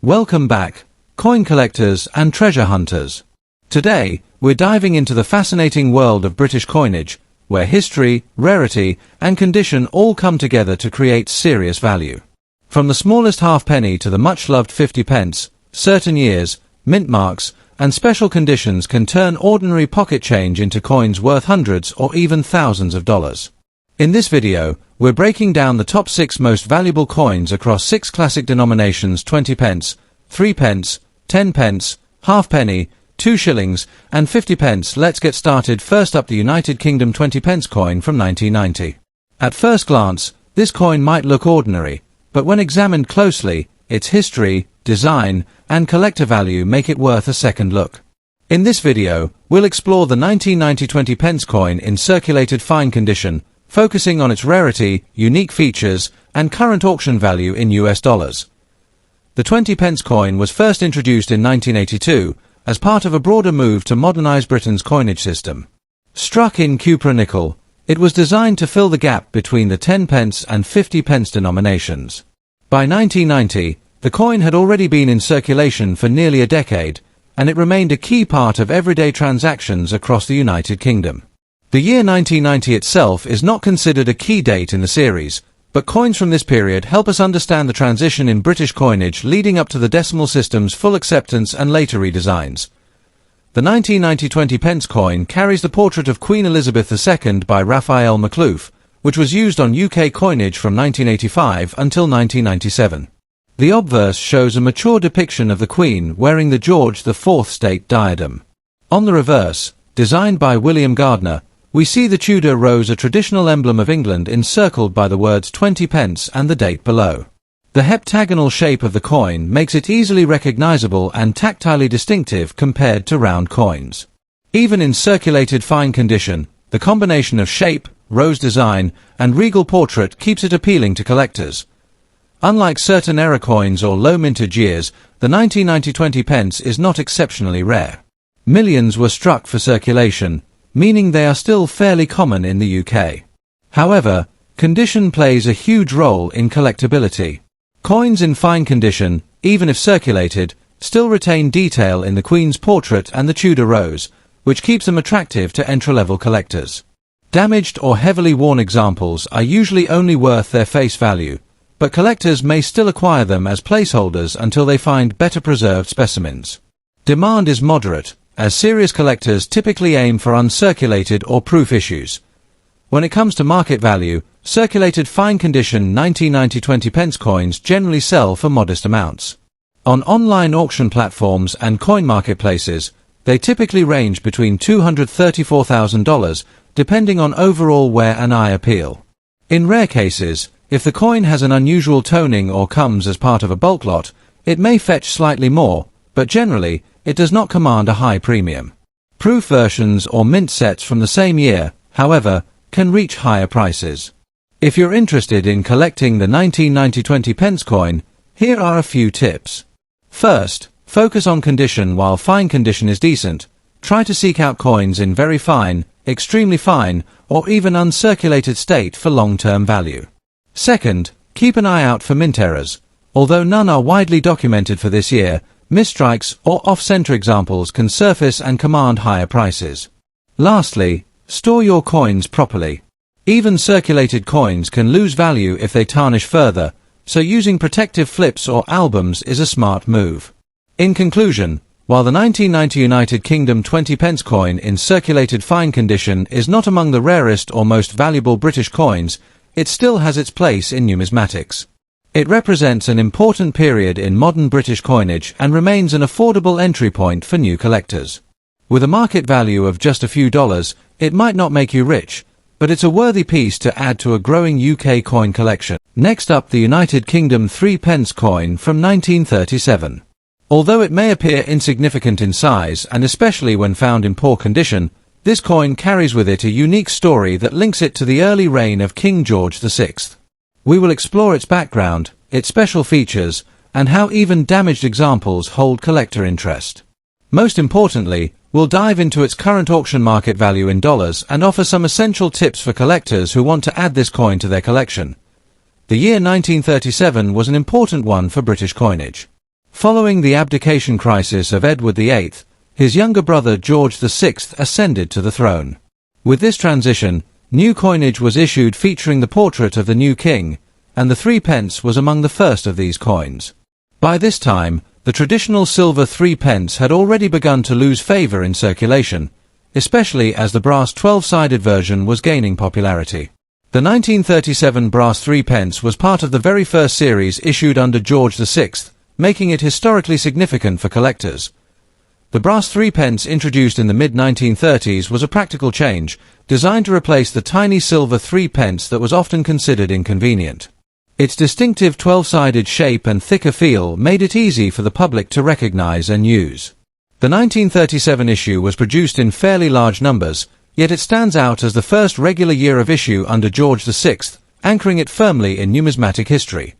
Welcome back, coin collectors and treasure hunters. Today, we're diving into the fascinating world of British coinage, where history, rarity, and condition all come together to create serious value. From the smallest halfpenny to the much-loved 50 pence, certain years, mint marks, and special conditions can turn ordinary pocket change into coins worth hundreds or even thousands of dollars. In this video, we're breaking down the top 6 most valuable coins across 6 classic denominations: 20 pence, 3 pence, 10 pence, halfpenny, 2 shillings, and 50 pence. Let's get started. First up, the United Kingdom 20 pence coin from 1990. At first glance, this coin might look ordinary, but when examined closely, its history, design, and collector value make it worth a second look. In this video, we'll explore the 1990 20 pence coin in circulated fine condition, focusing on its rarity, unique features, and current auction value in US dollars. The 20 pence coin was first introduced in 1982 as part of a broader move to modernize Britain's coinage system. Struck in cupra nickel, it was designed to fill the gap between the 10 pence and 50 pence denominations. By 1990, the coin had already been in circulation for nearly a decade, and it remained a key part of everyday transactions across the United Kingdom. The year 1990 itself is not considered a key date in the series, but coins from this period help us understand the transition in British coinage leading up to the decimal system's full acceptance and later redesigns. The 1990 20 pence coin carries the portrait of Queen Elizabeth II by Raphael McLoof, which was used on UK coinage from 1985 until 1997. The obverse shows a mature depiction of the Queen wearing the George IV state diadem. On the reverse, designed by William Gardner, we see the Tudor rose, a traditional emblem of England, encircled by the words 20 pence and the date below. The heptagonal shape of the coin makes it easily recognizable and tactilely distinctive compared to round coins. Even in circulated fine condition, the combination of shape, rose design, and regal portrait keeps it appealing to collectors. Unlike certain era coins or low mintage years, the 1990 20 pence is not exceptionally rare. Millions were struck for circulation, meaning they are still fairly common in the UK. However, condition plays a huge role in collectability. Coins in fine condition, even if circulated, still retain detail in the Queen's portrait and the Tudor rose, which keeps them attractive to entry-level collectors. Damaged or heavily worn examples are usually only worth their face value, but collectors may still acquire them as placeholders until they find better preserved specimens. Demand is moderate, as serious collectors typically aim for uncirculated or proof issues. When it comes to market value, circulated fine condition 1990 20 pence coins generally sell for modest amounts. On online auction platforms and coin marketplaces, they typically range between $234,000, depending on overall wear and eye appeal. In rare cases, if the coin has an unusual toning or comes as part of a bulk lot, it may fetch slightly more, but generally, it does not command a high premium. Proof versions or mint sets from the same year, however, can reach higher prices. If you're interested in collecting the 1990 20 pence coin, here are a few tips. First, focus on condition. While fine condition is decent, try to seek out coins in very fine, extremely fine, or even uncirculated state for long-term value. Second, keep an eye out for mint errors. Although none are widely documented for this year, misstrikes or off-center examples can surface and command higher prices. Lastly, store your coins properly. Even circulated coins can lose value if they tarnish further, so using protective flips or albums is a smart move. In conclusion, while the 1990 United Kingdom 20 pence coin in circulated fine condition is not among the rarest or most valuable British coins, it still has its place in numismatics. It represents an important period in modern British coinage and remains an affordable entry point for new collectors. With a market value of just a few dollars, it might not make you rich, but it's a worthy piece to add to a growing UK coin collection. Next up, the United Kingdom 3 pence coin from 1937. Although it may appear insignificant in size, and especially when found in poor condition, this coin carries with it a unique story that links it to the early reign of King George VI. We will explore its background, its special features, and how even damaged examples hold collector interest. Most importantly, we'll dive into its current auction market value in dollars and offer some essential tips for collectors who want to add this coin to their collection. The year 1937 was an important one for British coinage. Following the abdication crisis of Edward VIII, his younger brother George VI ascended to the throne. With this transition, new coinage was issued featuring the portrait of the new king, and the 3 pence was among the first of these coins. By this time, the traditional silver 3 pence had already begun to lose favor in circulation, especially as the brass 12-sided version was gaining popularity. The 1937 brass 3 pence was part of the very first series issued under George VI, making it historically significant for collectors. The brass 3 pence introduced in the mid-1930s was a practical change, designed to replace the tiny silver 3 pence that was often considered inconvenient. Its distinctive 12-sided shape and thicker feel made it easy for the public to recognize and use. The 1937 issue was produced in fairly large numbers, yet it stands out as the first regular year of issue under George VI, anchoring it firmly in numismatic history.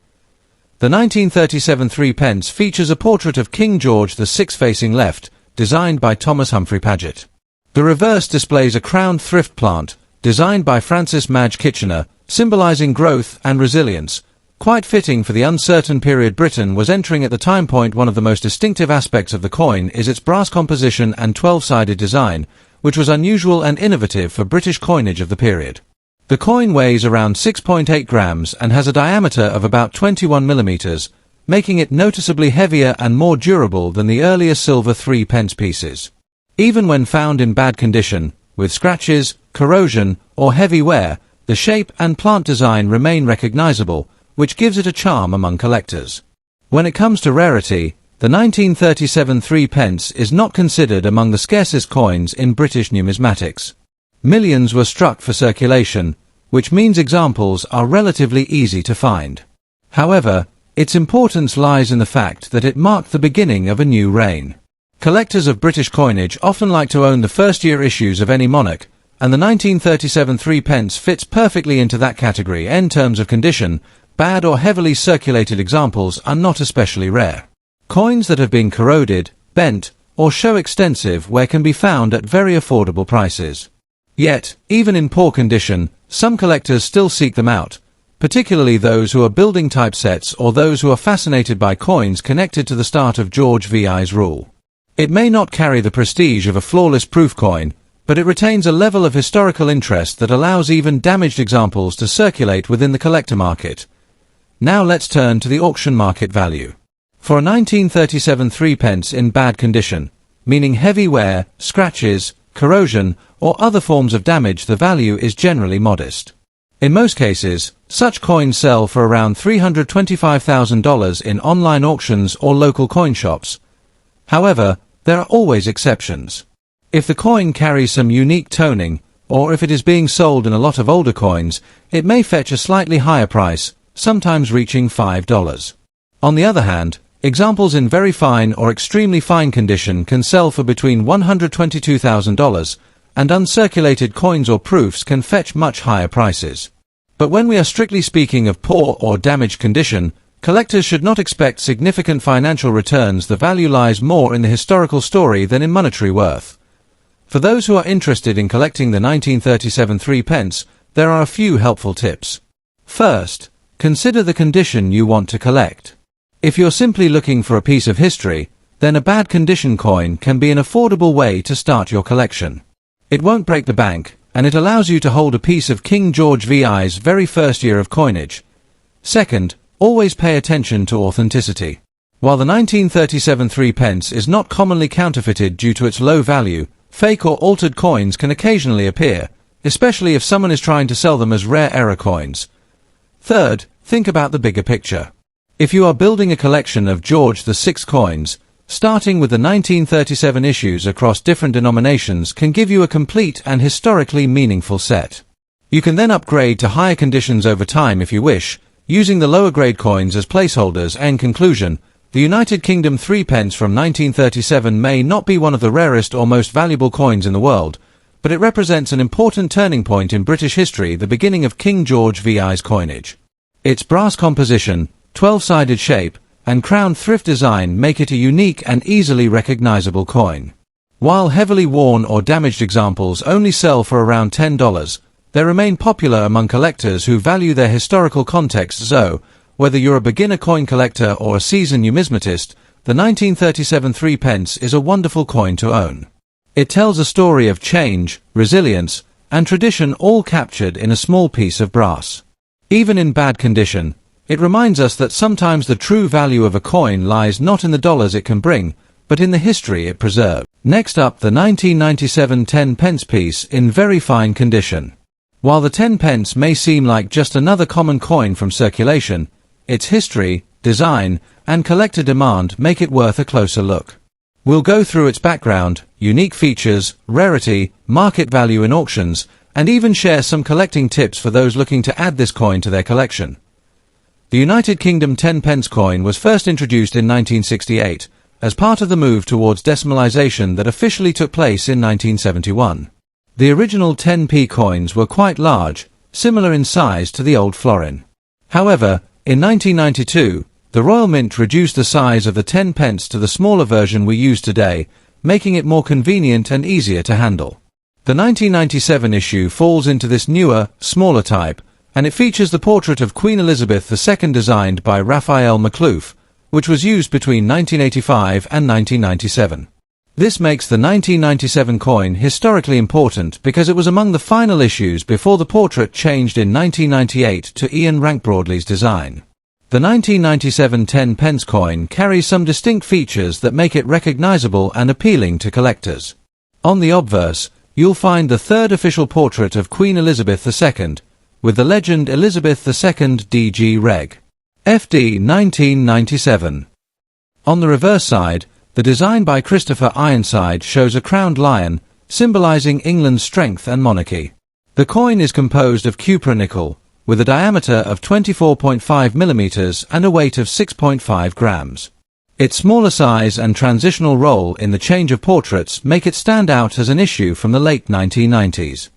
The 1937 3 pence features a portrait of King George VI facing left, designed by Thomas Humphrey Paget. The reverse displays a crowned thrift plant, designed by Francis Madge Kitchener, symbolizing growth and resilience, quite fitting for the uncertain period Britain was entering at the time. One of the most distinctive aspects of the coin is its brass composition and 12-sided design, which was unusual and innovative for British coinage of the period. The coin weighs around 6.8 grams and has a diameter of about 21 millimeters, making it noticeably heavier and more durable than the earlier silver 3 pence pieces. Even when found in bad condition, with scratches, corrosion, or heavy wear, the shape and plant design remain recognizable, which gives it a charm among collectors. When it comes to rarity, the 1937 3 pence is not considered among the scarcest coins in British numismatics. Millions were struck for circulation, which means examples are relatively easy to find. However, its importance lies in the fact that it marked the beginning of a new reign. Collectors of British coinage often like to own the first-year issues of any monarch, and the 1937 3 pence fits perfectly into that category. In terms of condition, bad or heavily circulated examples are not especially rare. Coins that have been corroded, bent, or show extensive wear can be found at very affordable prices. Yet, even in poor condition, some collectors still seek them out, particularly those who are building typesets or those who are fascinated by coins connected to the start of George VI's rule. It may not carry the prestige of a flawless proof coin, but it retains a level of historical interest that allows even damaged examples to circulate within the collector market. Now let's turn to the auction market value. For a 1937 3 pence in bad condition, meaning heavy wear, scratches, corrosion, or other forms of damage, the value is generally modest. In most cases, such coins sell for around $325,000 in online auctions or local coin shops. However, there are always exceptions. If the coin carries some unique toning, or if it is being sold in a lot of older coins, it may fetch a slightly higher price, sometimes reaching $5. On the other hand, examples in very fine or extremely fine condition can sell for between $122,000, and uncirculated coins or proofs can fetch much higher prices. But when we are strictly speaking of poor or damaged condition, collectors should not expect significant financial returns. The value lies more in the historical story than in monetary worth. For those who are interested in collecting the 1937 3 pence, there are a few helpful tips. First, consider the condition you want to collect. If you're simply looking for a piece of history, then a bad condition coin can be an affordable way to start your collection. It won't break the bank, and it allows you to hold a piece of King George VI's very first year of coinage. Second, always pay attention to authenticity. While the 1937 3 pence is not commonly counterfeited due to its low value, fake or altered coins can occasionally appear, especially if someone is trying to sell them as rare error coins. Third, think about the bigger picture. If you are building a collection of George VI coins, starting with the 1937 issues across different denominations can give you a complete and historically meaningful set. You can then upgrade to higher conditions over time if you wish, using the lower grade coins as placeholders. In conclusion, the United Kingdom 3 pence from 1937 may not be one of the rarest or most valuable coins in the world, but it represents an important turning point in British history, the beginning of King George VI's coinage. Its brass composition, 12-sided shape, and crown thrift design make it a unique and easily recognizable coin. While heavily worn or damaged examples only sell for around $10, they remain popular among collectors who value their historical context. So, whether you're a beginner coin collector or a seasoned numismatist, the 1937 3 pence is a wonderful coin to own. It tells a story of change, resilience, and tradition all captured in a small piece of brass. Even in bad condition, it reminds us that sometimes the true value of a coin lies not in the dollars it can bring, but in the history it preserved. Next up, the 1997 10 pence piece in very fine condition. While the 10 pence may seem like just another common coin from circulation, its history, design, and collector demand make it worth a closer look. We'll go through its background, unique features, rarity, market value in auctions, and even share some collecting tips for those looking to add this coin to their collection. The United Kingdom 10 pence coin was first introduced in 1968, as part of the move towards decimalisation that officially took place in 1971. The original 10p coins were quite large, similar in size to the old florin. However, in 1992, the Royal Mint reduced the size of the 10 pence to the smaller version we use today, making it more convenient and easier to handle. The 1997 issue falls into this newer, smaller type, and it features the portrait of Queen Elizabeth II designed by Raphael Maklouf, which was used between 1985 and 1997. This makes the 1997 coin historically important because it was among the final issues before the portrait changed in 1998 to Ian Rank-Broadley's design. The 1997 10 pence coin carries some distinct features that make it recognizable and appealing to collectors. On the obverse, you'll find the third official portrait of Queen Elizabeth II, with the legend Elizabeth II DG Reg. FD 1997. On the reverse side, the design by Christopher Ironside shows a crowned lion, symbolizing England's strength and monarchy. The coin is composed of cupronickel, with a diameter of 24.5 mm and a weight of 6.5 grams. Its smaller size and transitional role in the change of portraits make it stand out as an issue from the late 1990s.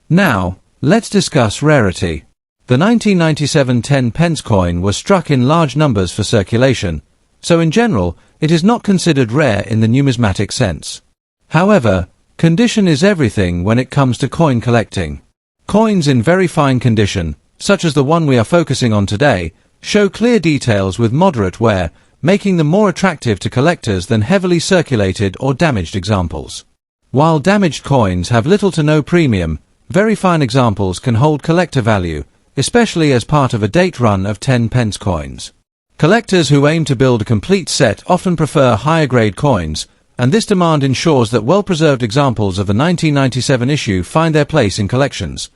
Now, let's discuss rarity. The 1997 10 pence coin was struck in large numbers for circulation, so in general, it is not considered rare in the numismatic sense. However, condition is everything when it comes to coin collecting. Coins in very fine condition, such as the one we are focusing on today, show clear details with moderate wear, making them more attractive to collectors than heavily circulated or damaged examples. While damaged coins have little to no premium, very fine examples can hold collector value, especially as part of a date run of 10 pence coins. Collectors who aim to build a complete set often prefer higher grade coins, and this demand ensures that well-preserved examples of the 1997 issue find their place in collections.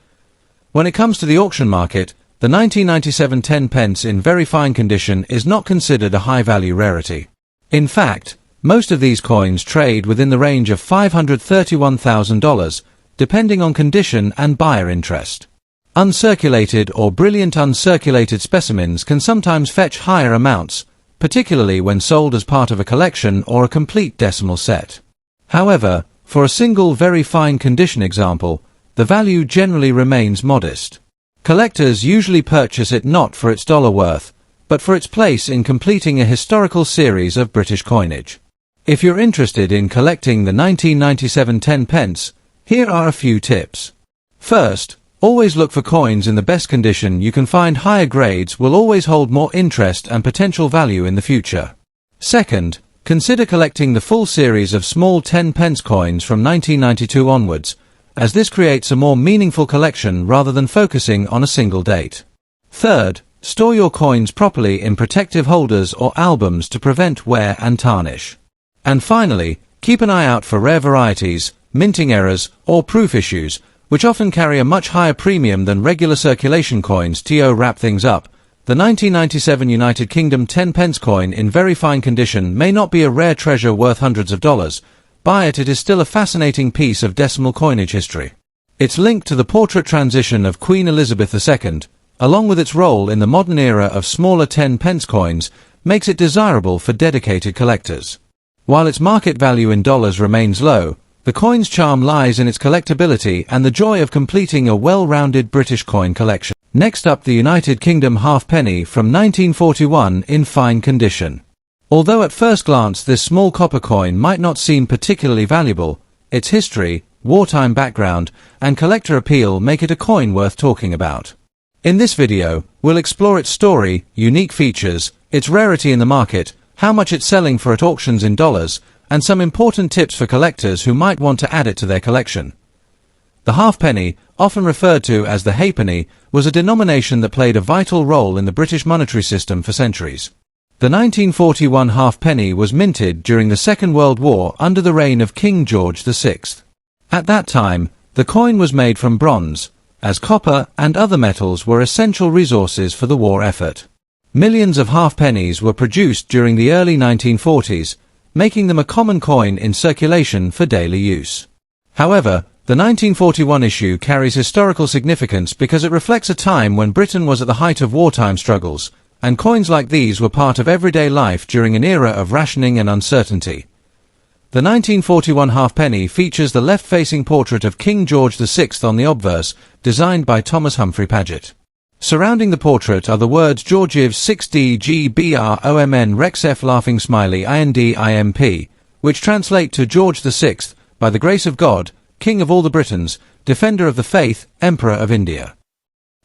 When it comes to the auction market, the 1997 10 pence in very fine condition is not considered a high-value rarity. In fact, most of these coins trade within the range of $531,000, depending on condition and buyer interest. Uncirculated or brilliant uncirculated specimens can sometimes fetch higher amounts, particularly when sold as part of a collection or a complete decimal set. However, for a single very fine condition example, the value generally remains modest. Collectors usually purchase it not for its dollar worth, but for its place in completing a historical series of British coinage. If you're interested in collecting the 1997 10 pence, here are a few tips. First, always look for coins in the best condition you can find. Higher grades will always hold more interest and potential value in the future. Second, consider collecting the full series of small 10 pence coins from 1992 onwards, as this creates a more meaningful collection rather than focusing on a single date. Third, store your coins properly in protective holders or albums to prevent wear and tarnish. And finally, keep an eye out for rare varieties, minting errors, or proof issues, which often carry a much higher premium than regular circulation coins. To wrap things up, the 1997 United Kingdom 10 pence coin in very fine condition may not be a rare treasure worth hundreds of dollars, but it is still a fascinating piece of decimal coinage history. Its link to the portrait transition of Queen Elizabeth II, along with its role in the modern era of smaller 10 pence coins, makes it desirable for dedicated collectors. While its market value in dollars remains low, the coin's charm lies in its collectability and the joy of completing a well-rounded British coin collection. Next up, the United Kingdom halfpenny from 1941 in fine condition. Although at first glance this small copper coin might not seem particularly valuable, its history, wartime background, and collector appeal make it a coin worth talking about. In this video, we'll explore its story, unique features, its rarity in the market, how much it's selling for at auctions in dollars, and some important tips for collectors who might want to add it to their collection. The halfpenny, often referred to as the halfpenny, was a denomination that played a vital role in the British monetary system for centuries. The 1941 halfpenny was minted during the Second World War under the reign of King George VI. At that time, the coin was made from bronze, as copper and other metals were essential resources for the war effort. Millions of halfpennies were produced during the early 1940s, making them a common coin in circulation for daily use. However, the 1941 issue carries historical significance because it reflects a time when Britain was at the height of wartime struggles, and coins like these were part of everyday life during an era of rationing and uncertainty. The 1941 halfpenny features the left-facing portrait of King George VI on the obverse, designed by Thomas Humphrey Paget. Surrounding the portrait are the words Georgiev 6DGBROMN Rex F laughing smiley INDIMP, which translate to George VI, by the grace of God, King of all the Britons, Defender of the Faith, Emperor of India.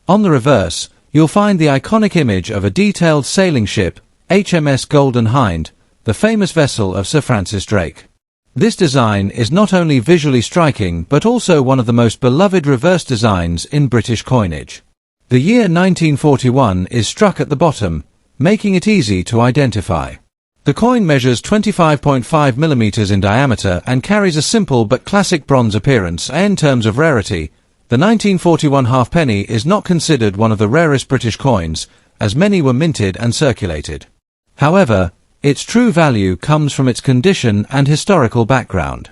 On the reverse, you'll find the iconic image of a detailed sailing ship, HMS Golden Hind, the famous vessel of Sir Francis Drake. This design is not only visually striking but also one of the most beloved reverse designs in British coinage. The year 1941 is struck at the bottom, making it easy to identify. The coin measures 25.5 mm in diameter and carries a simple but classic bronze appearance. In terms of rarity, the 1941 halfpenny is not considered one of the rarest British coins, as many were minted and circulated. However, its true value comes from its condition and historical background.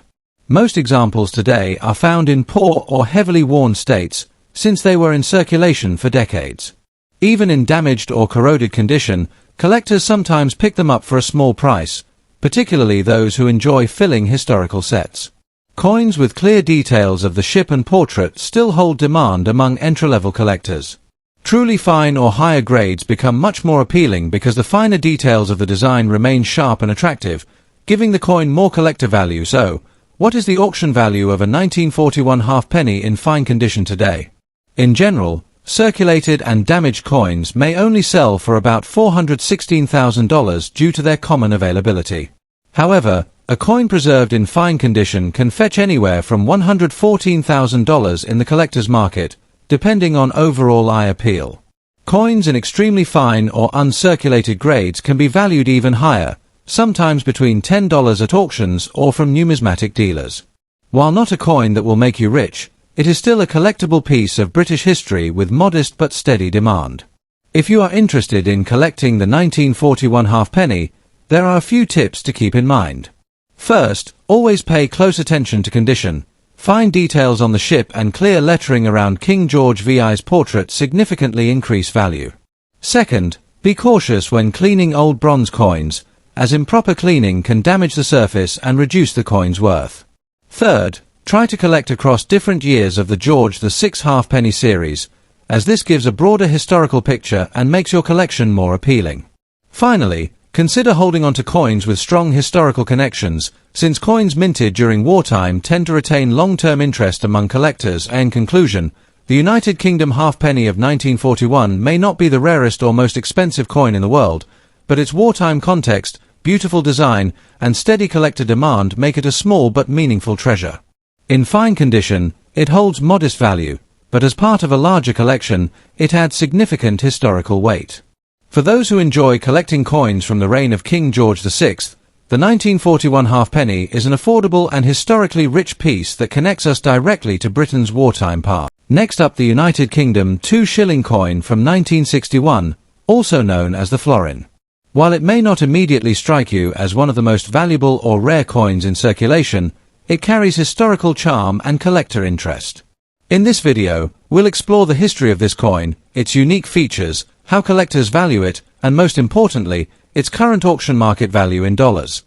Most examples today are found in poor or heavily worn states, since they were in circulation for decades. Even in damaged or corroded condition, collectors sometimes pick them up for a small price, particularly those who enjoy filling historical sets. Coins with clear details of the ship and portrait still hold demand among entry-level collectors. Truly fine or higher grades become much more appealing because the finer details of the design remain sharp and attractive, giving the coin more collector value. So, what is the auction value of a 1941 halfpenny in fine condition today? In general, circulated and damaged coins may only sell for about $416,000 due to their common availability. However, a coin preserved in fine condition can fetch anywhere from $114,000 in the collector's market, depending on overall eye appeal. Coins in extremely fine or uncirculated grades can be valued even higher, sometimes between $10 at auctions or from numismatic dealers. While not a coin that will make you rich, it is still a collectible piece of British history with modest but steady demand. If you are interested in collecting the 1941 halfpenny, there are a few tips to keep in mind. First, always pay close attention to condition. Fine details on the ship and clear lettering around King George VI's portrait significantly increase value. Second, be cautious when cleaning old bronze coins, as improper cleaning can damage the surface and reduce the coin's worth. Third, try to collect across different years of the George VI halfpenny series, as this gives a broader historical picture and makes your collection more appealing. Finally, consider holding on to coins with strong historical connections, since coins minted during wartime tend to retain long-term interest among collectors. In conclusion, the United Kingdom halfpenny of 1941 may not be the rarest or most expensive coin in the world, but its wartime context, beautiful design, and steady collector demand make it a small but meaningful treasure. In fine condition, it holds modest value, but as part of a larger collection, it adds significant historical weight. For those who enjoy collecting coins from the reign of King George VI, the 1941 halfpenny is an affordable and historically rich piece that connects us directly to Britain's wartime past. Next up, the United Kingdom 2-shilling coin from 1961, also known as the florin. While it may not immediately strike you as one of the most valuable or rare coins in circulation, it carries historical charm and collector interest. In this video, we'll explore the history of this coin, its unique features, how collectors value it, and most importantly, its current auction market value in dollars.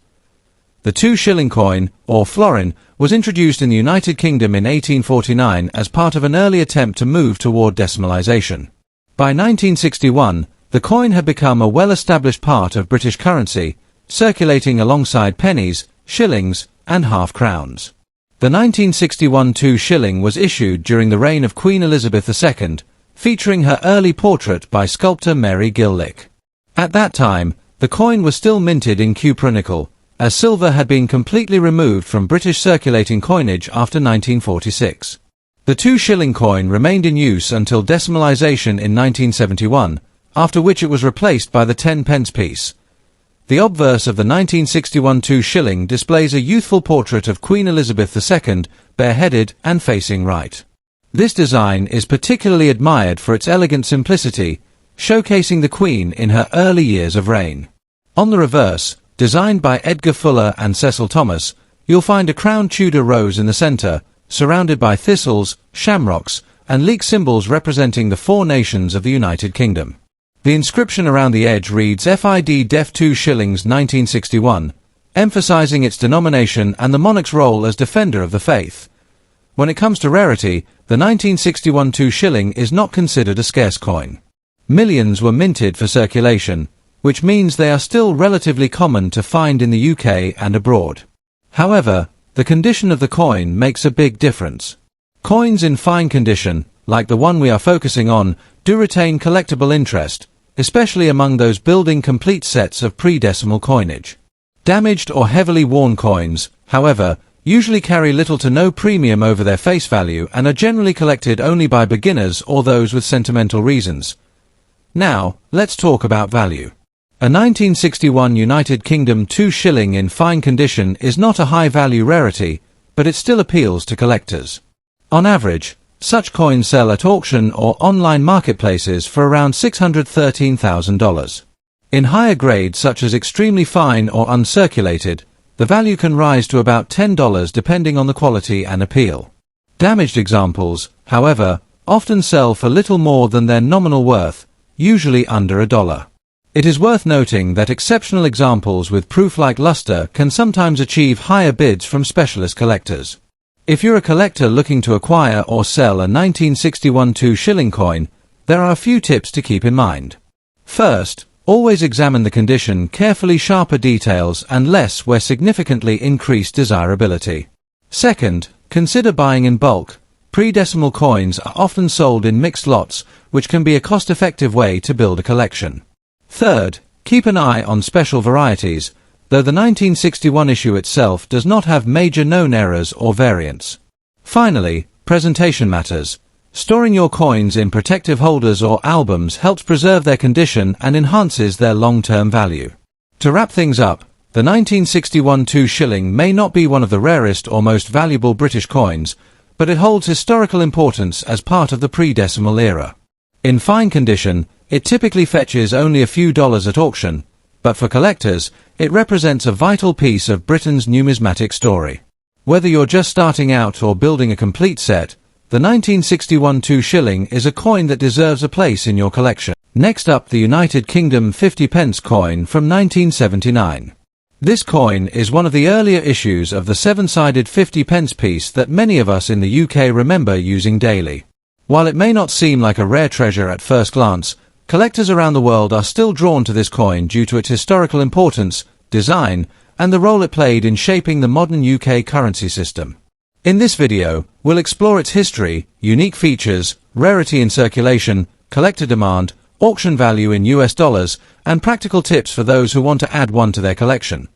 The 2-shilling coin, or florin, was introduced in the United Kingdom in 1849 as part of an early attempt to move toward decimalisation. By 1961, the coin had become a well-established part of British currency, circulating alongside pennies, shillings, and half-crowns. The 1961 2-shilling was issued during the reign of Queen Elizabeth II, featuring her early portrait by sculptor Mary Gillick. At that time, The coin was still minted in cupronickel, as silver had been completely removed from British circulating coinage after 1946. The 2 shilling coin remained in use until decimalisation in 1971, after which it was replaced by the 10 pence piece. The obverse of the 1961 2 shilling displays a youthful portrait of Queen Elizabeth II, bareheaded and facing right. This design is particularly admired for its elegant simplicity, showcasing the Queen in her early years of reign. On the reverse, designed by Edgar Fuller and Cecil Thomas, you'll find a crowned Tudor rose in the centre, surrounded by thistles, shamrocks, and leek symbols representing the 4 nations of the United Kingdom. The inscription around the edge reads FID Def 2 Shillings 1961, emphasizing its denomination and the monarch's role as defender of the faith. When it comes to rarity, the 1961 2 shilling is not considered a scarce coin. Millions were minted for circulation, which means they are still relatively common to find in the UK and abroad. However, the condition of the coin makes a big difference. Coins in fine condition, like the one we are focusing on, do retain collectible interest, especially among those building complete sets of pre-decimal coinage. Damaged or heavily worn coins, however, usually carry little to no premium over their face value and are generally collected only by beginners or those with sentimental reasons. Now, let's talk about value. A 1961 United Kingdom 2 shilling in fine condition is not a high-value rarity, but it still appeals to collectors. On average, such coins sell at auction or online marketplaces for around $613,000. In higher grades such as extremely fine or uncirculated, the value can rise to about $10 depending on the quality and appeal. Damaged examples, however, often sell for little more than their nominal worth, usually under $1. It is worth noting that exceptional examples with proof-like luster can sometimes achieve higher bids from specialist collectors. If you're a collector looking to acquire or sell a 1961 2 shilling coin, there are a few tips to keep in mind. First, always examine the condition, carefully sharper details and less where significantly increased desirability. Second, consider buying in bulk. Pre-decimal coins are often sold in mixed lots, which can be a cost-effective way to build a collection. Third, keep an eye on special varieties, though the 1961 issue itself does not have major known errors or variants. Finally, presentation matters. Storing your coins in protective holders or albums helps preserve their condition and enhances their long-term value. To wrap things up, the 1961 2 shilling may not be one of the rarest or most valuable British coins, but it holds historical importance as part of the pre-decimal era. In fine condition, it typically fetches only a few dollars at auction, but for collectors, it represents a vital piece of Britain's numismatic story. Whether you're just starting out or building a complete set, the 1961 2 shilling is a coin that deserves a place in your collection. Next up, the United Kingdom 50 pence coin from 1979. This coin is one of the earlier issues of the 7-sided 50 pence piece that many of us in the UK remember using daily. While it may not seem like a rare treasure at first glance, collectors around the world are still drawn to this coin due to its historical importance, design, and the role it played in shaping the modern UK currency system. In this video, we'll explore its history, unique features, rarity in circulation, collector demand, auction value in US dollars, and practical tips for those who want to add one to their collection.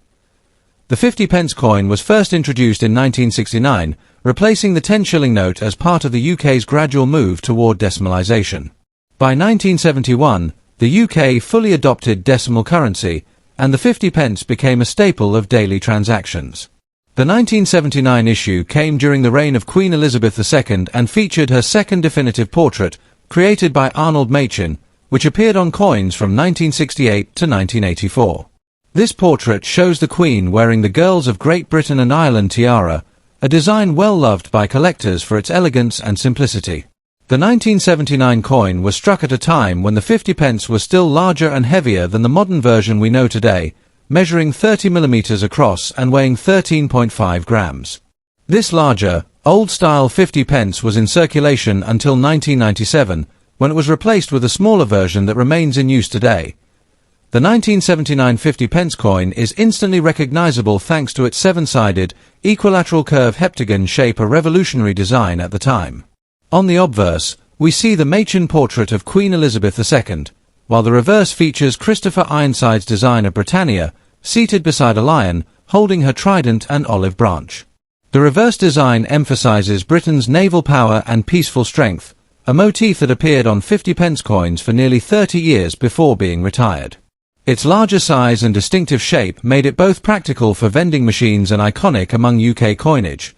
The 50 pence coin was first introduced in 1969, replacing the 10 shilling note as part of the UK's gradual move toward decimalisation. By 1971, the UK fully adopted decimal currency, and the 50 pence became a staple of daily transactions. The 1979 issue came during the reign of Queen Elizabeth II and featured her second definitive portrait, created by Arnold Machin, which appeared on coins from 1968 to 1984. This portrait shows the Queen wearing the Girls of Great Britain and Ireland tiara, a design well loved by collectors for its elegance and simplicity. The 1979 coin was struck at a time when the 50 pence was still larger and heavier than the modern version we know today, measuring 30 mm across and weighing 13.5 grams. This larger, old-style 50 pence was in circulation until 1997, when it was replaced with a smaller version that remains in use today. The 1979 50 pence coin is instantly recognizable thanks to its 7-sided, equilateral curve heptagon shape, a revolutionary design at the time. On the obverse, we see the Machin portrait of Queen Elizabeth II, while the reverse features Christopher Ironside's design of Britannia, seated beside a lion, holding her trident and olive branch. The reverse design emphasizes Britain's naval power and peaceful strength, a motif that appeared on 50p coins for nearly 30 years before being retired. Its larger size and distinctive shape made it both practical for vending machines and iconic among UK coinage.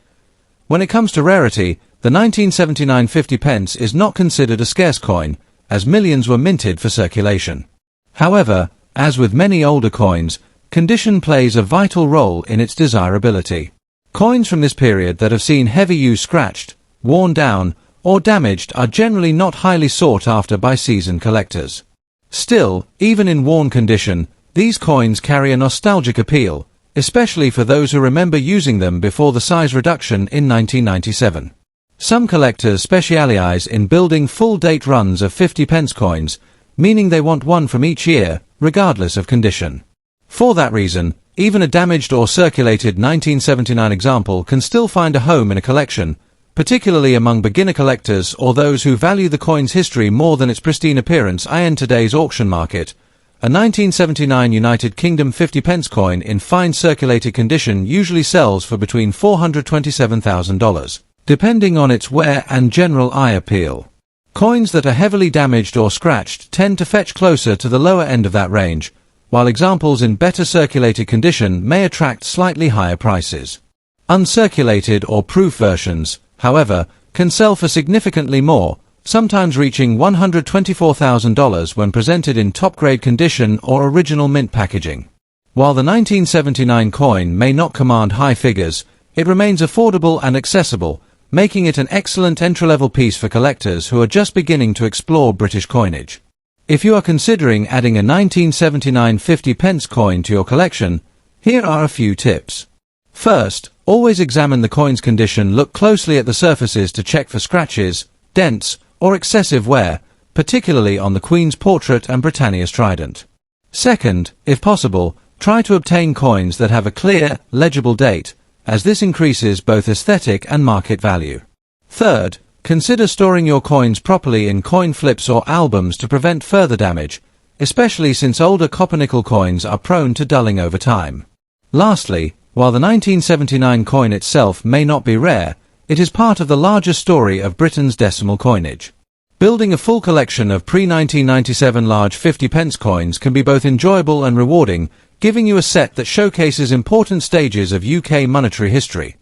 When it comes to rarity, the 1979 50p is not considered a scarce coin, as millions were minted for circulation. However, as with many older coins, condition plays a vital role in its desirability. Coins from this period that have seen heavy use scratched, worn down, or damaged are generally not highly sought after by seasoned collectors. Still, even in worn condition, these coins carry a nostalgic appeal, especially for those who remember using them before the size reduction in 1997. Some collectors specialize in building full-date runs of 50p coins, meaning they want one from each year, regardless of condition. For that reason, even a damaged or circulated 1979 example can still find a home in a collection, particularly among beginner collectors or those who value the coin's history more than its pristine appearance. In today's auction market, a 1979 United Kingdom 50p coin in fine circulated condition usually sells for between $427,000, depending on its wear and general eye appeal. Coins that are heavily damaged or scratched tend to fetch closer to the lower end of that range, while examples in better circulated condition may attract slightly higher prices. Uncirculated or proof versions, however, can sell for significantly more, sometimes reaching $124,000 when presented in top-grade condition or original mint packaging. While the 1979 coin may not command high figures, it remains affordable and accessible, making it an excellent entry-level piece for collectors who are just beginning to explore British coinage. If you are considering adding a 1979 50p coin to your collection, here are a few tips. First, always examine the coin's condition. Look closely at the surfaces to check for scratches, dents, or excessive wear, particularly on the Queen's portrait and Britannia's trident. Second, if possible, try to obtain coins that have a clear, legible date, as this increases both aesthetic and market value. Third, consider storing your coins properly in coin flips or albums to prevent further damage, especially since older copper-nickel coins are prone to dulling over time. Lastly, while the 1979 coin itself may not be rare, it is part of the larger story of Britain's decimal coinage. Building a full collection of pre-1997 large 50p coins can be both enjoyable and rewarding, giving you a set that showcases important stages of UK monetary history.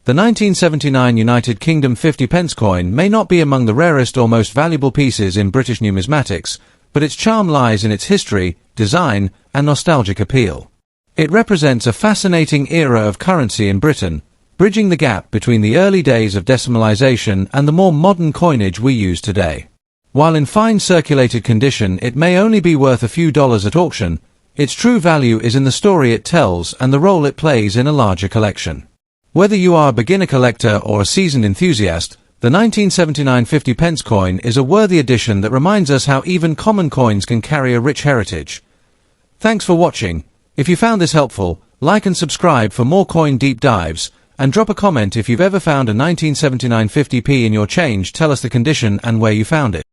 The 1979 United Kingdom 50p coin may not be among the rarest or most valuable pieces in British numismatics, but its charm lies in its history, design, and nostalgic appeal. It represents a fascinating era of currency in Britain, bridging the gap between the early days of decimalisation and the more modern coinage we use today. While in fine circulated condition it may only be worth a few dollars at auction, its true value is in the story it tells and the role it plays in a larger collection. Whether you are a beginner collector or a seasoned enthusiast, the 1979 50p coin is a worthy addition that reminds us how even common coins can carry a rich heritage. Thanks for watching. If you found this helpful, like and subscribe for more coin deep dives, and drop a comment if you've ever found a 1979 50p in your change. Tell us the condition and where you found it.